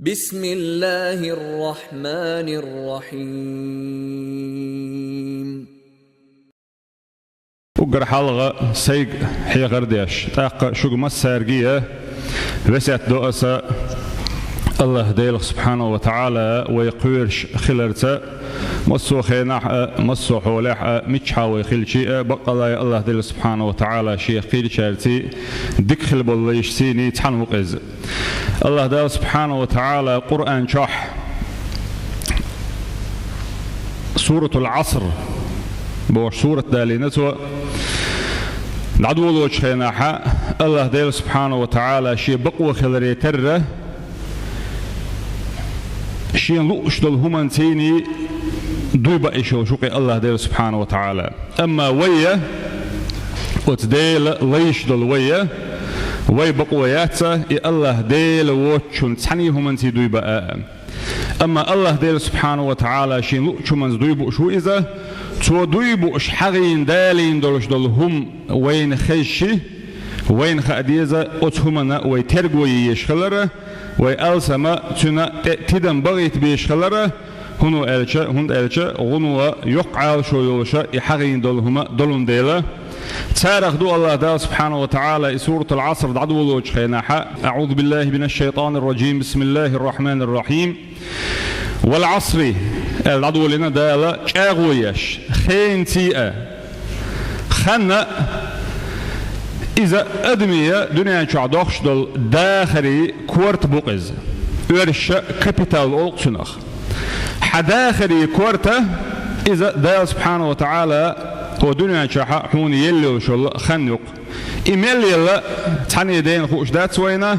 بسم الله الرحمن الرحيم. وقر حلقة سيق حي غرديش تاق شغم السارقية وسعت دؤسة الله ديلك سبحانه وتعالى ويقويرش خلرته مصو خيناح مصو حولح متشاوي خلشي بقى الله ديلك سبحانه وتعالى شيخ قيل شارتي دخل بالليش سيني تحنوقز الله ديلك سبحانه وتعالى قرآن شح سورة العصر بوش سورة دالينتو نعدو الوجه خيناح الله ديلك سبحانه وتعالى شي بقوة خلري تره شين لؤش دل همان تيني دوبا إيشو شوقي الله ديل سبحانه وتعالى أما ويا وتديل ليش دل ويا وي بقوياته الله ديل ووتشون تحني همان تي دوبا أما الله ديل سبحانه وتعالى شين لؤش من دوبا شو إذا تو دوبا إش حغين دالين دلش دل هم وين خيشي وين خاديزة أتهمنا ويترجوا يشخلره ويألسما تنا تدم بغيت بيشخلره هنو ألشة هند ألشة غنوا يقع شو يوشة يحقين دلهما دلون ديلا تارخ دو الله تعالى سبحانه وتعالى سورة العصر دعو الوجه خيناحا أعوذ بالله من الشيطان الرجيم بسم الله الرحمن الرحيم والعصر العدو لنا دالا شاغويش خين تيئة خنا إذا أدمية دنيا شعدوخش دل داخلي كورت بوقز ورش كابيتال أوكسنخ حداخلي كورته إذا دا سبحانه وتعالى هو دنيا شاحة حون يلي وشل خنق إيميل يلا تعني دين خوش دات سوينا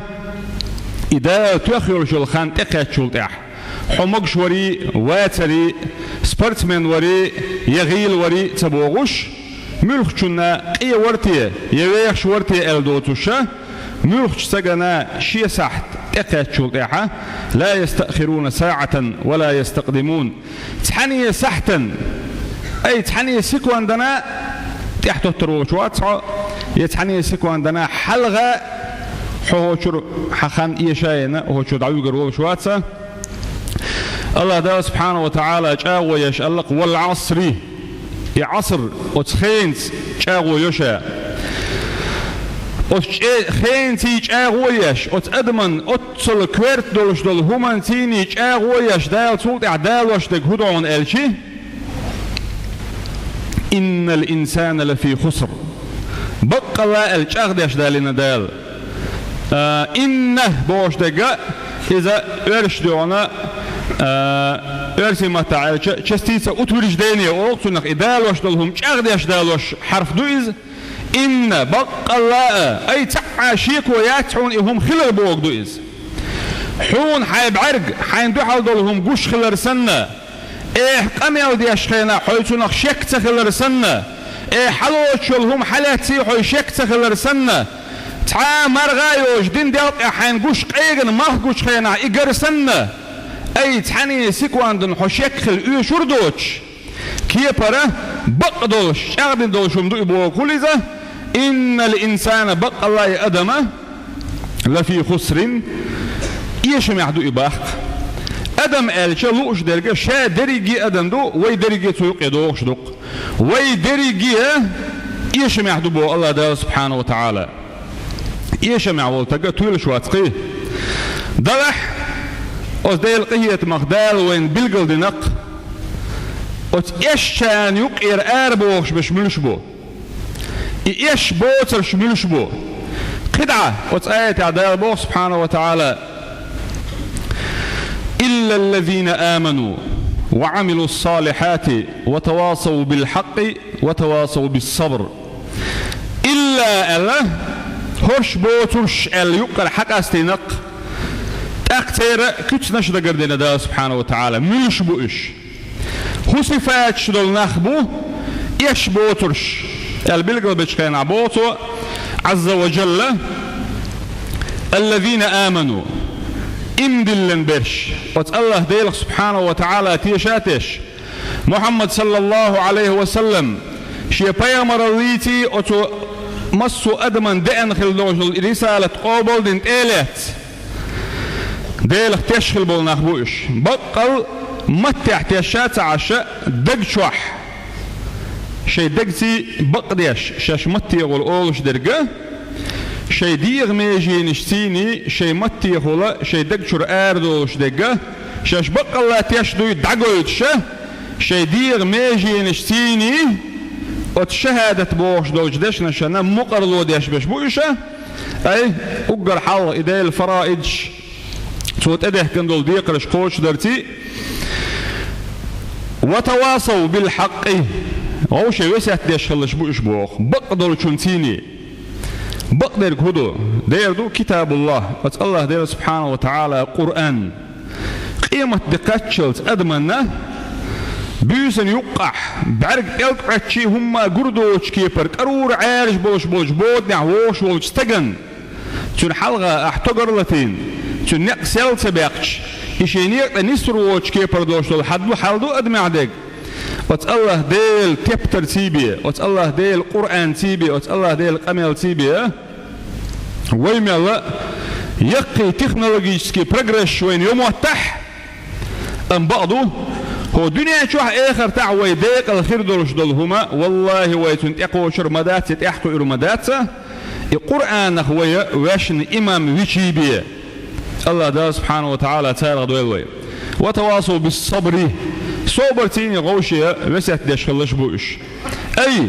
إذا تأخر شل خان تقعد شل تح حمقش وري واتري سبورتمان وري يغيل وري تبوغش ملخ شنا أي ورتيه يويخش ورتيه الدوتوشة ملخ سجنا شيء سحت أكاد شلطيحة لا يستأخرون ساعة ولا يستقدمون تحني سحتا أي تحني سكو عندنا تحت التروشوات يتحني سكو عندنا حلقة حوشر حخان يشاينا وحوشر دعوي قروشواتsa الله ده سبحانه وتعالى جاء ويشألق والعصر يعصر وتخينت جاء يشاء وخينتي جاء يش وتأدمن أتصل كويرت دولش دول همان تيني جاء يش دال صوت إعدال وش تجهدون ألشي إن الإنسان لفي خسر بقى لا الجاء يش دالنا دال إنه بوش دقة إذا أرش دونا أرسم تعالى شستيسا أتورج ديني أوقتناق إدالوش دلهم شغديش دالوش حرف دويز إن بق الله أي تعاشيك وياتحون إهم خلال بوق دويز حون حيب عرق حين دوحل دلهم قوش خلال سنة إيه قميو دي أشخينا حيثوناق شكت خلال سنة إيه حلوش لهم حالاتي حي شكت خلال سنة تعا مرغايوش دين ديالك حين قوش قيغن ماه قوش خينا إيقر سنة أي تحني سيكواندن حشيك خل شردوش كيبرة بقدوش شغدن دوشم دو إبوه كوليزة إن الإنسان بق الله أدمه لفي خسر إيشم يحدو إباق أدم ألشا لوش درجة شا درجي أدم دو وي درجي توق يدوش دوق وي درجي إيشم يحدو بو الله دا سبحانه وتعالى إيشم يعول تقا طويل شواتقيه دلح أصدقائي القهية مقدال وين بلغل دينق إيشان يقير أربوش بشملش بو إيش بوتر شملش بو قدعة وتآية عدال بو سبحانه وتعالى إلا الذين آمنوا وعملوا الصالحات وتواصوا بالحق وتواصوا بالصبر إلا الله هرش بوترش يقر حق استينق أكثر كتش نشد قردنا دا سبحانه وتعالى ملش بوش خصفات شدل نخبو إيش بوترش البلغل بشكين عبوتو عز وجل الذين آمنوا إمدلن برش وتالله ديلك سبحانه وتعالى تيشاتش محمد صلى الله عليه وسلم شي بيامر الليتي أتو مصو أدمن دئن خلدوش رسالة قابل دين تيلت ديل تشخل بول نخبوش بقل متع تشات عشاء دق شوح شي دقتي بقديش شاش متي يقول أولش درقه شي ديغ ميجي نشتيني شي متي يقول شي دق شر آردولش دقه شاش بقل لا تشدو يدعقويتش شي ديغ ميجي نشتيني وتشهادة بوش دوش ديش نشانا مقرلو ديش بش بوشة أي أقر حال إداء الفرائج صوت أده كندول ديقرش قوش درتي وتواصوا بالحق غوش وسعت ديش خلش بوش بوخ بقدر شنتيني بقدر كهدو دير دو كتاب الله وات الله دير سبحانه وتعالى قرآن قيمة دقاتشلت أدمنا بيوسن يقح بعرق يلقعتشي هما قردوش كيبر قرور عارش بوش بود نعوش بوش تقن تون حلقة احتقر لتين تون نقسل تباقش إشينيق نسروش كيبر دوش دول حدو حلدو أدمع دق وات الله ديل تبتر تيبي وات الله ديل قرآن تيبي وات الله ديل قمل تيبي ويميلا يقي تكنولوجيسكي بروغريس وين يوم واتح أم بعضو هو دنيا شو آخر تعوي ديك الخير دولش دولهما والله ويتون تقوى شرمدات تحكو إرمدات القرآن هو واشن إمام ويشيبي الله دا سبحانه وتعالى تارغ دويلوي وتواصوا بالصبر صبر تيني غوشي وسات ديش خلش بوش أي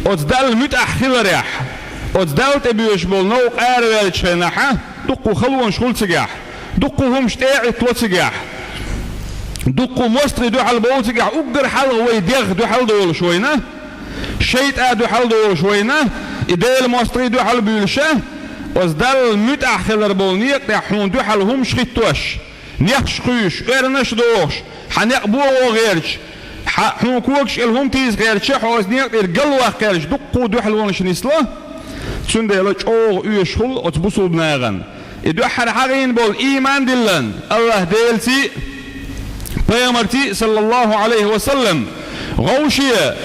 أتدال متأخر ريح أتدال تبيوش بولنوق آروال شيناحا دقو خلوان شغل تقاح دقو هم شتاعي طلو تقاح دقو مصري دو حال بول تقاح أقر حال هو يديغ دو حال دول شوينا شيط دو حال دول شوينا إدال مصري دو حال بيولشه أتدال متأخر بولنيق يحون دو حال هم شخيطوش نيخش قيش إرنش دوش حنقبوه وغيرش حنكوكش الهم تيز غيرش حوز نيق القلوة غيرش دقو دو حلوانش نسله تسند يلج أوغ يشخل أتبصوا بناغن إدو حرحرين بول إيمان دلن الله ديلتي بيامرتي صلى الله عليه وسلم غوشية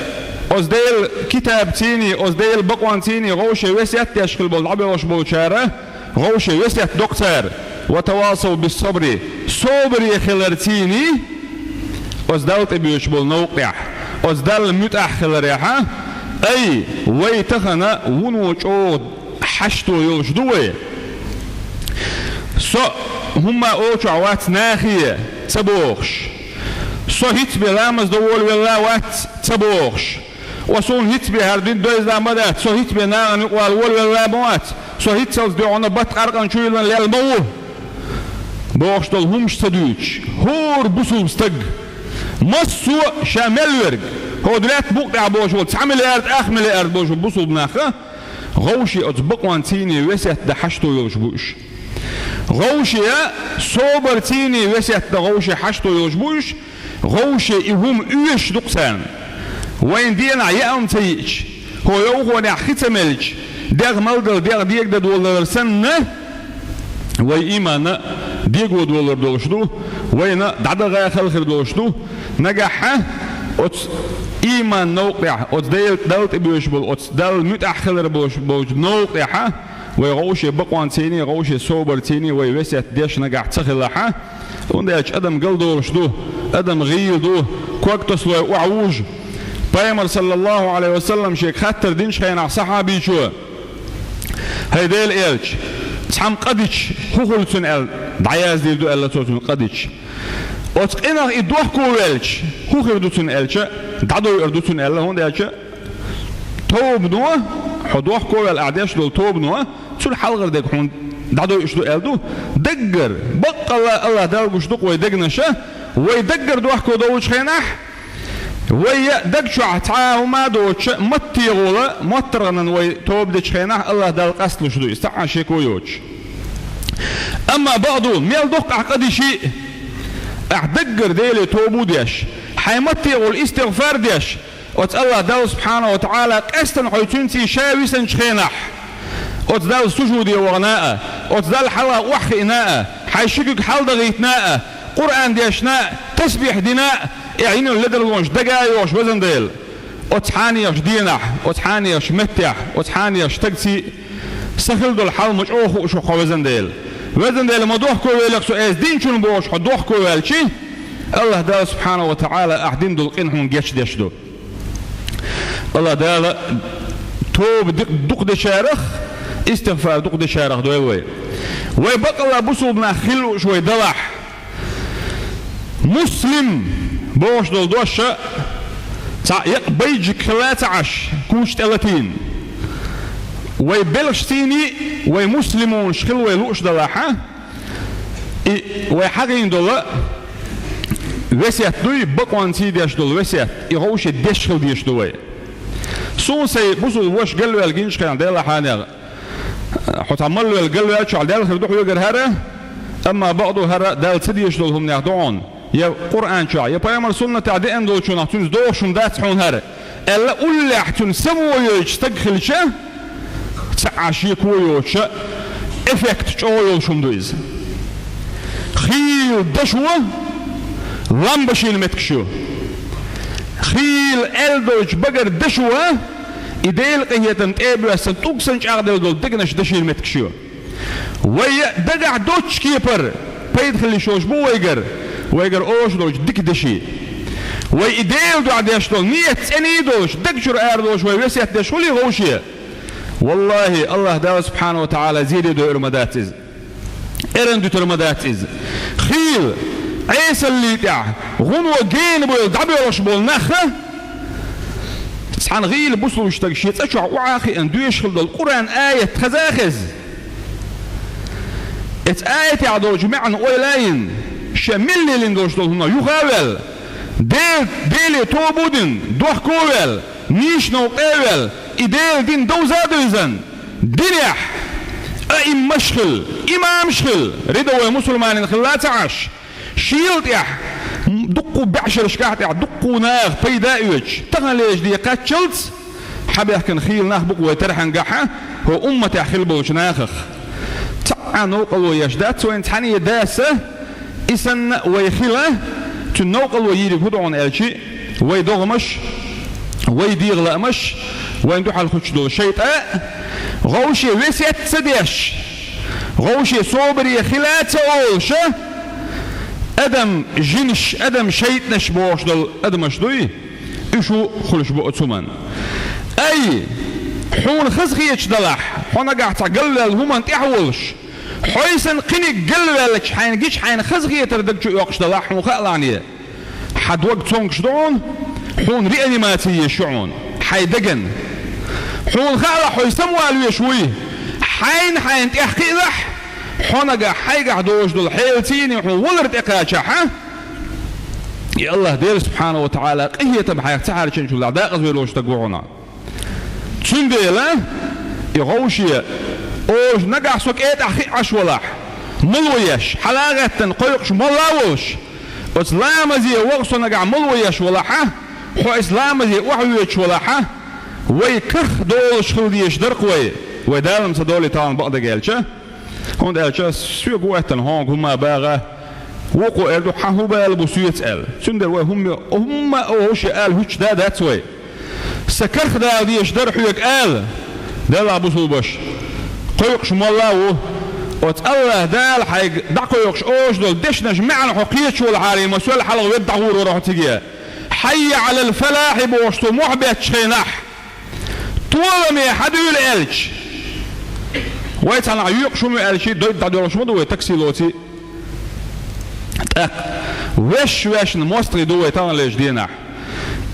أزديل كتاب تيني أزديل بقوان تيني غوشية وسيات يشكل بول عبي وش بول شاره غوشية وسيات دكتور وتواصوا بالصبر صبر يخلرتيني أزدال تبيوش بول نوقع أزدال متأخر ريحة أي ويتخنا ونوش أو حشتو يوش دوي سو هما أوش عوات ناخية تبوخش سو هيت بلامز دول ولا وات تبوخش وسون هيت بهاردين دوز لامدات سو هيت بناغن يقوال ولا موات سو هيت سلز دعونا بطقارقان شويل من للموه بوخش دول همش تدوش هور بسو بستق مصو شامل ورق هو دلات بقع بوشو 9 مليار 8 مليار بوشو بوصل بناخه غوشي أتبقوان تيني وسيت دحشتو يوشبوش غوشي صوبر تيني وسيت غوشي حشتو يوشبوش غوشي إهم إيش دقسان وين دينا يأم تيج هو يوغو نحخيت ملج ديغ ملدر ديغ ديغ دولار سنة وي إيمانا ديغو دولار دولشدو وينا دعدا غاية خلخر دولشدو نجاحه أتس إيمان نوقع أتس دلت بيوش بول أتس دل متأخر بوش نوقعه ويغوشي بقوان تيني غوشي صوبر تيني ويوسيت ديش نجاح تخلحه ونديش أدم قل دولشدو أدم غيدو كوكتس لو وعوج بايمر صلى الله عليه وسلم شيك خاطر دينش خينا صحابي شو هيدي الإلج تحم قديش خلصن ال دعياز ديدو ألا توتن قديش وتقينا يدوح كويلش هو خردوتن الش دعدو يردوتن ألا هون ديالش توب نوه حدوح كويل أعداش دول توب نوه شو الحلقة ديك هون دعدو يشدو ألدو دقر بقى الله دارجوش دق ويدقنشه ويدقر دوح كو دوش خيناح ويدقشو عتاهما دوش متي غولا مترنا ويتوب ديش خيناح الله دار قصلو شدو يستعان شيكو يوش أما بعضو ميل دق عقدي شيء أعدقر ديلي توبو ديش حيمتي غول استغفار ديش وتالله دار سبحانه وتعالى قستن حيتنتي شاويسن شخيناح وتدال سجودي وغناء وتدال حلا وحخئناء حيشكك حال دغيتناء قرآن ديشناء تسبيح ديناء يعينو اللدر الونش دقايوش وزن ديل وتحانيش دينح وتحانيش متح وتحانيش تقسي سخل دول حال مجعوخ وشوخ وزن ديل وزن دل ما دوح كويلك سو از دين شنو بوش دوح كويل شي الله دال سبحانه وتعالى أحدين دول قنهم جيش دشدو الله دال توب دق دشارخ استغفار دق دشارخ دوي ويبقى الله بصوبنا خلو شوي دلح مسلم بوش دول دوشة بيج 13 كوش 30 ويبلغشتيني ويمسلمون شخل ويلوش دلاحة ويحقين دولا وسيات دوي بقوان سيديش دول وسيات يغوش الدشخل ديش دوي سون سي بوصل وش قلوا الجنش كان ديلا حانيغ حط عملوا القلوا شعل ديلا خردوح يقر هره أما بعضه هره دال سديش دول هم ياخدون يا قرآن شاع يا بيامر سنة تعدين دول شون عطون دوشون دات حون هره إلا قل عطون سمو يستقخل شا تعاشي كويوش إفكت شويو شون دويز خيل دشوة لامبشين متكشو خيل ألدوش بقر دشوة إديل قهيتن تقابل السنتوك سنش أغدل دول دقنش دشين متكشو ويدقع دوش كيبر بيد خلي شوش بو ويقر أوش دوش دك دشي ويديل دو عديش دول نيت سني دوش دقشر آر دوش ويوسيت دش ولي غوشي والله الله داو سبحانه وتعالى زيدي دو إرمداتيز إرن دو ترمداتيز خيل عيسى اللي تاع غنوة جين بول دعبيوش بول نخه سعن غيل بوصلوا يشتغشيت أشع وعاخي أن دويش خلد القرآن آية خزاخز آية عدو جميعا أولاين شمل لندوش دول هنا يغاول ديلي توبودن دوح كوول نيش نوق اول إديل دين دوزادوزن دينيح أئم مشخل إمام شخل ردوا مسلمان خلات عش شيلت يح دقوا بعشر شكاحت يح دقوا ناغ بيدائيوش تغليش دي قاتشلت حبيح كان خيل ناخ بقوا يترحن قاحة هو أمة يحخل بوش ناخخ نوقل ويشدات وين تحني داسة إسن ويخله تنوقل ويري هدعون ألشي ويدغمش ويديغلأمش وين دوح الخش دول شيطاء غوشي وسيت سديش غوشي صوبري خلات أولش أدم جنش أدم شيطنش بوش دول أدمش دوي إشو خلش بؤتسومن أي حون خزخيش دلح حون قاعد تقلل هما انتحولش حيسن قني قلبلك حين جيش حين خزغية تردك شو يقش دلاح وخالانية حد وقت صنقش دون حون رئني ما تيشعون حيدقن حون خالا حيسم والو يشوي حين تحقي لح حونقا حيقع دوش دول حيلتيني حون ولرت اقاشح يا الله دير سبحانه وتعالى قهية بحيك تعالى شنشو الأعداء غزويلوش تقوعنا تنديلا يغوشي اوش نقع سوك ايت اخي عشولاح ملويش حلاغتن قيقش ملاوش اسلامزي وغسو نقع ملويش ولاحة حو اسلامزي وحويش ولاحة ويكخ دولش خلديش درقوي ويدالم سدولي طان بقضي قيلشه هون دالشه سوى قواتن هون هما باغا وقو اردو حهو بالبو سوى يتقل سندر هم اوش قال هوش دا داتوي سكرخ دا ديش درحويك قال دالا بوصل بش قيقش ملاو وتالله دال حيق دقيقش اوش دول دشنج معنا حقيتش والعاري مسؤول حلقه يدعور وراح تجي حي على الفلاح بوشتو محبت شينح طولمي حدو الالج ويتانا يقشو مي الشي دويد دادورش مدو تاكسي لوتي وش نموستري دو يتانا ليش دينح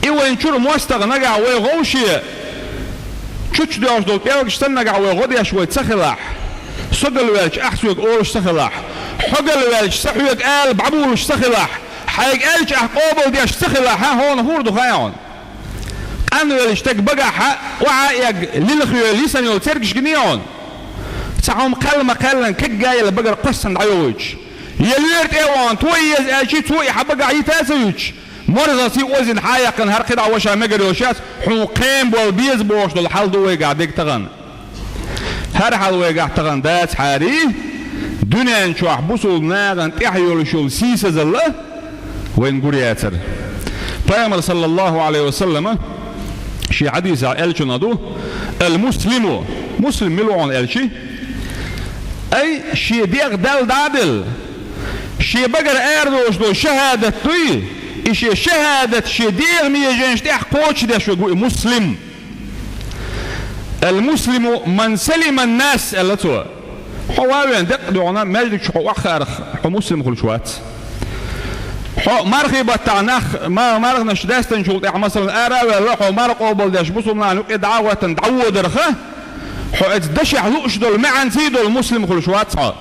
ايوه ينشور موستر نقع ويغوشي شوش ديوش دول بيرقش تنقع ويغودي شوي تسخلاح صقل ويلش احسوك اولش سخلاح حقل ويلش سحوك قال بعبولش سخلاح حيق الش احقوبل ديش سخلاح هون هوردو خيون قانو ويلش تك بقاحة وعايق للخيو ليسان يول ترقش جنيون تسعهم قلن كجاي لبقر قصن عيوج يليرت ايوان تويز الشي توي حبقع يتاسيوج مرضى وزن حايقن هرقد عوشا مقر وشاس حقيم والبيز بوش دول حال دوي قاعدك تغن هر حال ويقع تغن دات حاري دنيا نشوح بوصل ناغن تحيول شول سيسز الله وين قرياتر پیغمبر صلى الله عليه وسلم شي حديث الچ ندو المسلم مسلم ملعون الشي أي شيء ديق دل دادل شيء بقر أردوش دو شهادة توي إيش شهادة شيء ديق ميجنش تح قوش ده شو يقول مسلم المسلم من سلم الناس اللي تو حوالين دق دونا مجد شو آخر مسلم كل شوات مرخي بتعناخ ما مرخنا شداستن شو تح مثلا أرى ولا مرق قبل داش بصلنا نقول دعوة تعود رخه دش يحلوش دول معن سيدو المسلم كل شوات صار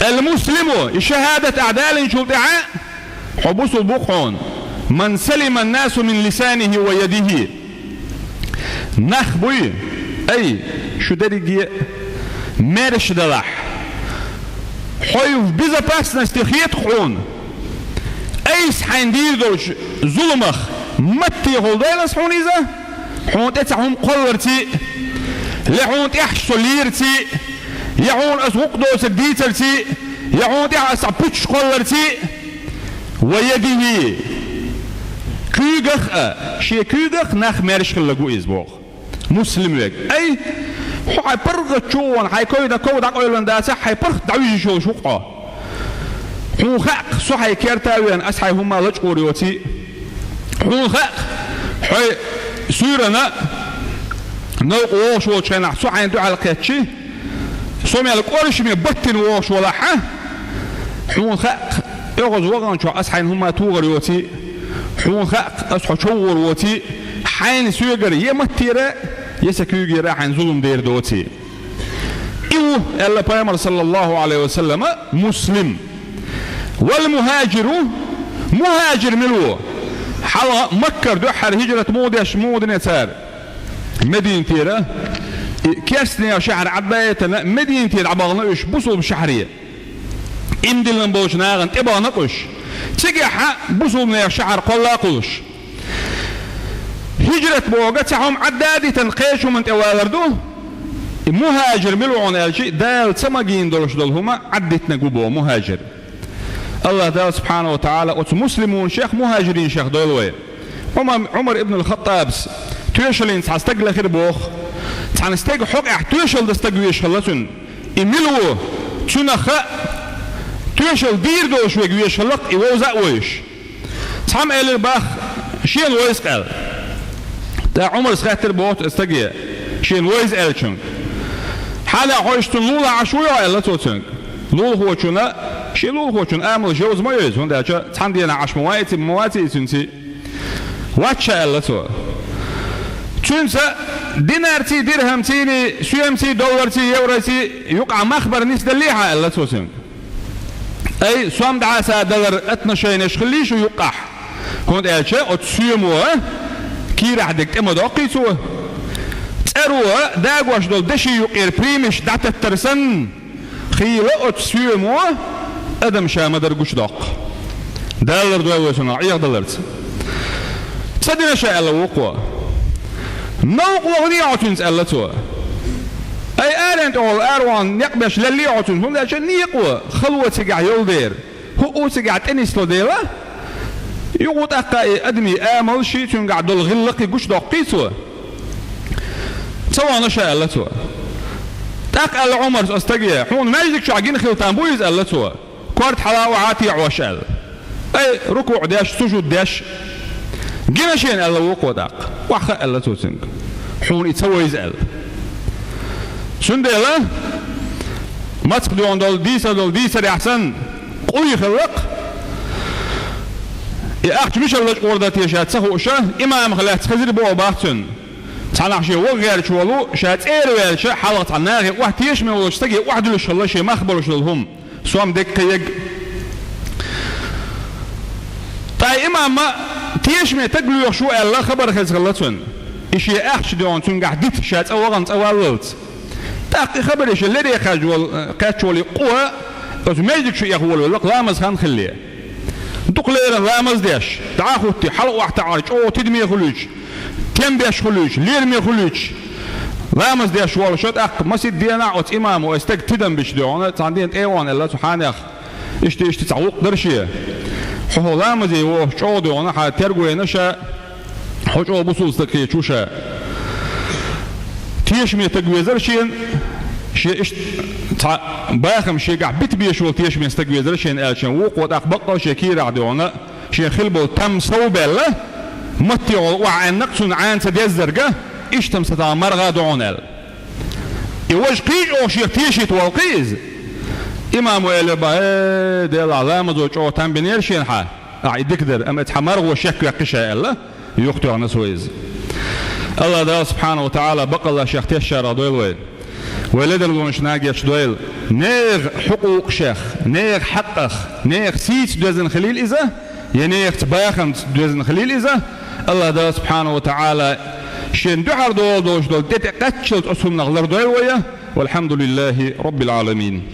المسلم شهادة أعدال شو تح حبوس البقعون من سلم الناس من لسانه ويده نخبوي أي شو درجة مرش دلح حيف بذا بس نستخيط خون أي سحين ديردوش ظلمخ متي غلدين سحون إذا حون تتعهم قلرتي لحون تحشو ليرتي يحون أسوق دوس الديترتي يحون تحس بوش قلرتي ويده كيغخ شي كيغخ نخ مرش خلقو إزبوغ مسلم لك أي حي برغ تشون حي كويدا كودا قويلن داسا حي برغ دعوي شو شوقا حون خاق سو حي كيرتاوين أسحي هما لجقوريوتي حون خاق حي سيرنا نوق ووش وشينا سو حي ندو على قيتشي سومي على قورش مي بطن ووش ولا حا حون خاق يغز وغن شو أسحي هما توغريوتي حون خاق أسحو شور ووتي حين سيغري يمتيرا يسكيغي راحن ظلم دير دوتي إيوه ألا بيامر صلى الله عليه وسلم مسلم والمهاجر مهاجر ملو حلا مكر دوحر هجرة مودش مودن يسار مدينة تيرا كيسني شهر عبايتنا مدينة تيرا عباغنا إيش بصل بشهرية إمدلن بوش ناغن تباغنا قش تجيح بصل من شهر قلا قلش هجرة بوغتهم عدادي تنقيشوا من تواردو مهاجر ملوعون الشيء دال سماجين دولش دولهما عدتنا قبوه مهاجر الله تعالى سبحانه وتعالى مسلمون شيخ مهاجرين شيخ دولوي عمر ابن الخطاب تويشلين تستقل خير بوخ تستقل حق تويشل دستقويش خلصن إملو تنخ تويشل دير دوش ويش خلق يوزع ويش تحم إلى الباخ شين ويس قال دا عمر سخاتر بوت استقيا شين ويز ألشن حالا عايشتن لولا عشوية إلا توتن لول هو شنا شي لول هو شن أمل جوز ما يز هون ده تاندينا عش مواتي تنسي واتشا إلا تو تنسى دينارتي درهمتي سيمتي دولارتي يورتي يقع مخبر نس دليها إلا توتن أي سوام دعاسة دولار اتنشين يشخليش ويقع هون ده أتسيموه كي راح دك إما دقيتوه تروه داغوش دول دشي يقير بريمش دعت الترسن خيلة أتسيموه أدم شام درجوش دق دولار دوسنا عيق دولارت صدقنا شيء الله وقوة نوق وغني عتونس الله تو أي أنت أول أروان يقبش للي عتون هم عشان يقوى خلوة سجع يولدير هو سجع تنس لديله يقول أقا أدمي آمل شيء تنقع دول غلق يقوش دقيتوه سواء نشاء الله تو تاق العمر استجيا حون ما يجيك شعجين خلطان بويز الله تو كورت حلاوة عاتي عوشال أي ركوع داش سجود داش جينا شين الله وقوة داق وخا الله تو تنق حون يتسوي يزال سندلا ما تقدرون دول ديسر أحسن قوي خلق يا أخي مش الله قردت يا شات سهو شة إمام خلات خزر بوا باختن تعال شيء وغير شوالو شات إيروال شة حلقت على النار واحد يشمل ولا يشتكي واحد ولا شلة شيء ما خبروا شلهم سوام دك يج طيب إمام ما تيشمل تقولوا شو الله خبر خز خلتون إيش يا أخي دون تنقع ديت شات أوغنت أولت تأخي خبر إيش اللي يخرجوا كاتشولي قوة بس ما يدك شو يقولوا لك لا مزخان خليه دقليرا رامز داش تعاخوتي حلقة واحدة عارج أو تدمي خلوج كم بيش خلوج ليرمي خلوج رامز داش والله شوت أخ مسجد دينا عط إمام واستك تدم بيش دعونا تعندين إيوان الله سبحانه أخ إيش تعوق درشية حو رامز يوه شو دعونا حتى ترجو نشا حو بصوص تكي شوشا تيش مي تجوي زرشين شيء إيش باخم شيء قاعد بتبيش والتيش من استقبل شيء ألشان وق وتأخبقه شيء كير عدونا شيء خلبه تم صوبله متي وعن نقص عن سديزرقة إيش تم ستامر غادونال يوج قيج أو شيء تيشيت والقيز إمام وإلى بقى دل علامة زوج أو تم بنير شيء حا أعيد كدر أما تحمر وشك يقشة إلا يختار نسويز الله ده سبحانه وتعالى بقى الله شيخ تشار دويل ولد الونش ناقش دويل نير حقوق شيخ نير حقق نير سيت دوزن خليل إذا ينير تباخن دوزن خليل إذا الله ده سبحانه وتعالى شين دحر دول دوش دول تتقتشل أسهم نغلر دويل ويا والحمد لله رب العالمين.